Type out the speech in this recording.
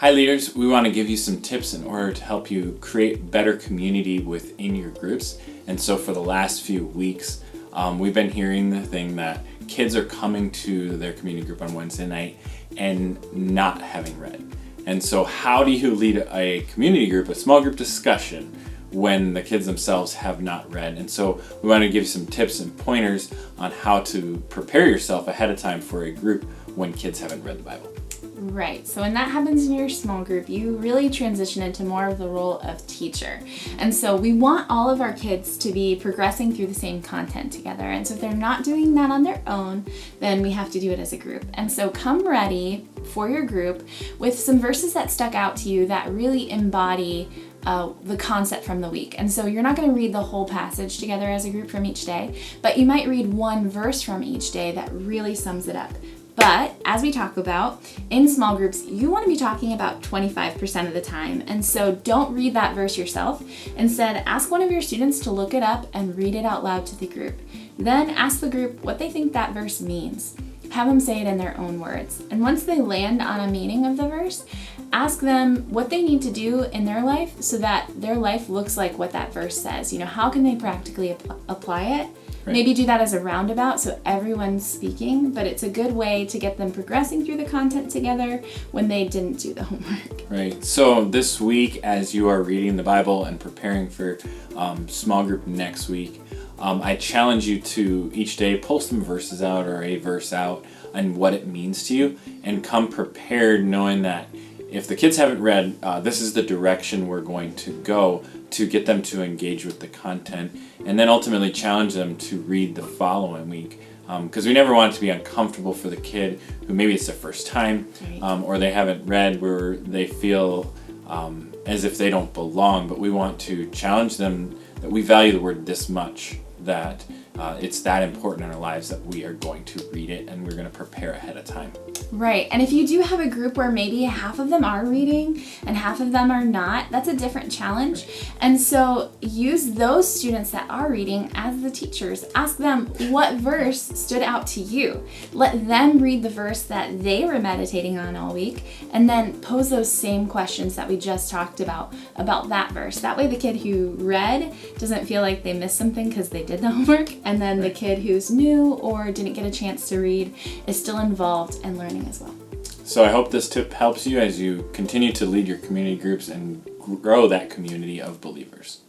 Hi leaders, we want to give you some tips in order to help you create better community within your groups. And so for the last few weeks, we've been hearing the thing that kids are coming to their community group on Wednesday night and not having read. And so how do you lead a community group, a small group discussion, when the kids themselves have not read? And so we want to give you some tips and pointers on how to prepare yourself ahead of time for a group when kids haven't read the Bible. Right, so when that happens in your small group, you really transition into more of the role of teacher. And so we want all of our kids to be progressing through the same content together. And so if they're not doing that on their own, then we have to do it as a group. And so come ready for your group with some verses that stuck out to you that really embody the concept from the week. And so you're not going to read the whole passage together as a group from each day, but you might read one verse from each day that really sums it up. But as we talk about, in small groups, you want to be talking about 25% of the time. And so don't read that verse yourself. Instead, ask one of your students to look it up and read it out loud to the group. Then ask the group what they think that verse means. Have them say it in their own words. And once they land on a meaning of the verse, ask them what they need to do in their life so that their life looks like what that verse says. How can they practically apply it? Right. Maybe do that as a roundabout so everyone's speaking, but it's a good way to get them progressing through the content together when they didn't do the homework. Right. So this week, as you are reading the Bible and preparing for small group next week, I challenge you to each day pull some verses out or a verse out and what it means to you, and come prepared knowing that if the kids haven't read, this is the direction we're going to go to get them to engage with the content, and then ultimately challenge them to read the following week. Because we never want it to be uncomfortable for the kid who maybe it's their first time, or they haven't read where they feel as if they don't belong, but we want to challenge them that we value the word this much, that it's that important in our lives that we are going to read it and we're going to prepare ahead of time. Right, and if you do have a group where maybe half of them are reading and half of them are not, that's a different challenge. Right. And so use those students that are reading as the teachers. Ask them what verse stood out to you. Let them read the verse that they were meditating on all week, and then pose those same questions that we just talked about that verse. That way the kid who read doesn't feel like they missed something because they did the homework, and then the kid who's new or didn't get a chance to read is still involved and learning as well. So I hope this tip helps you as you continue to lead your community groups and grow that community of believers.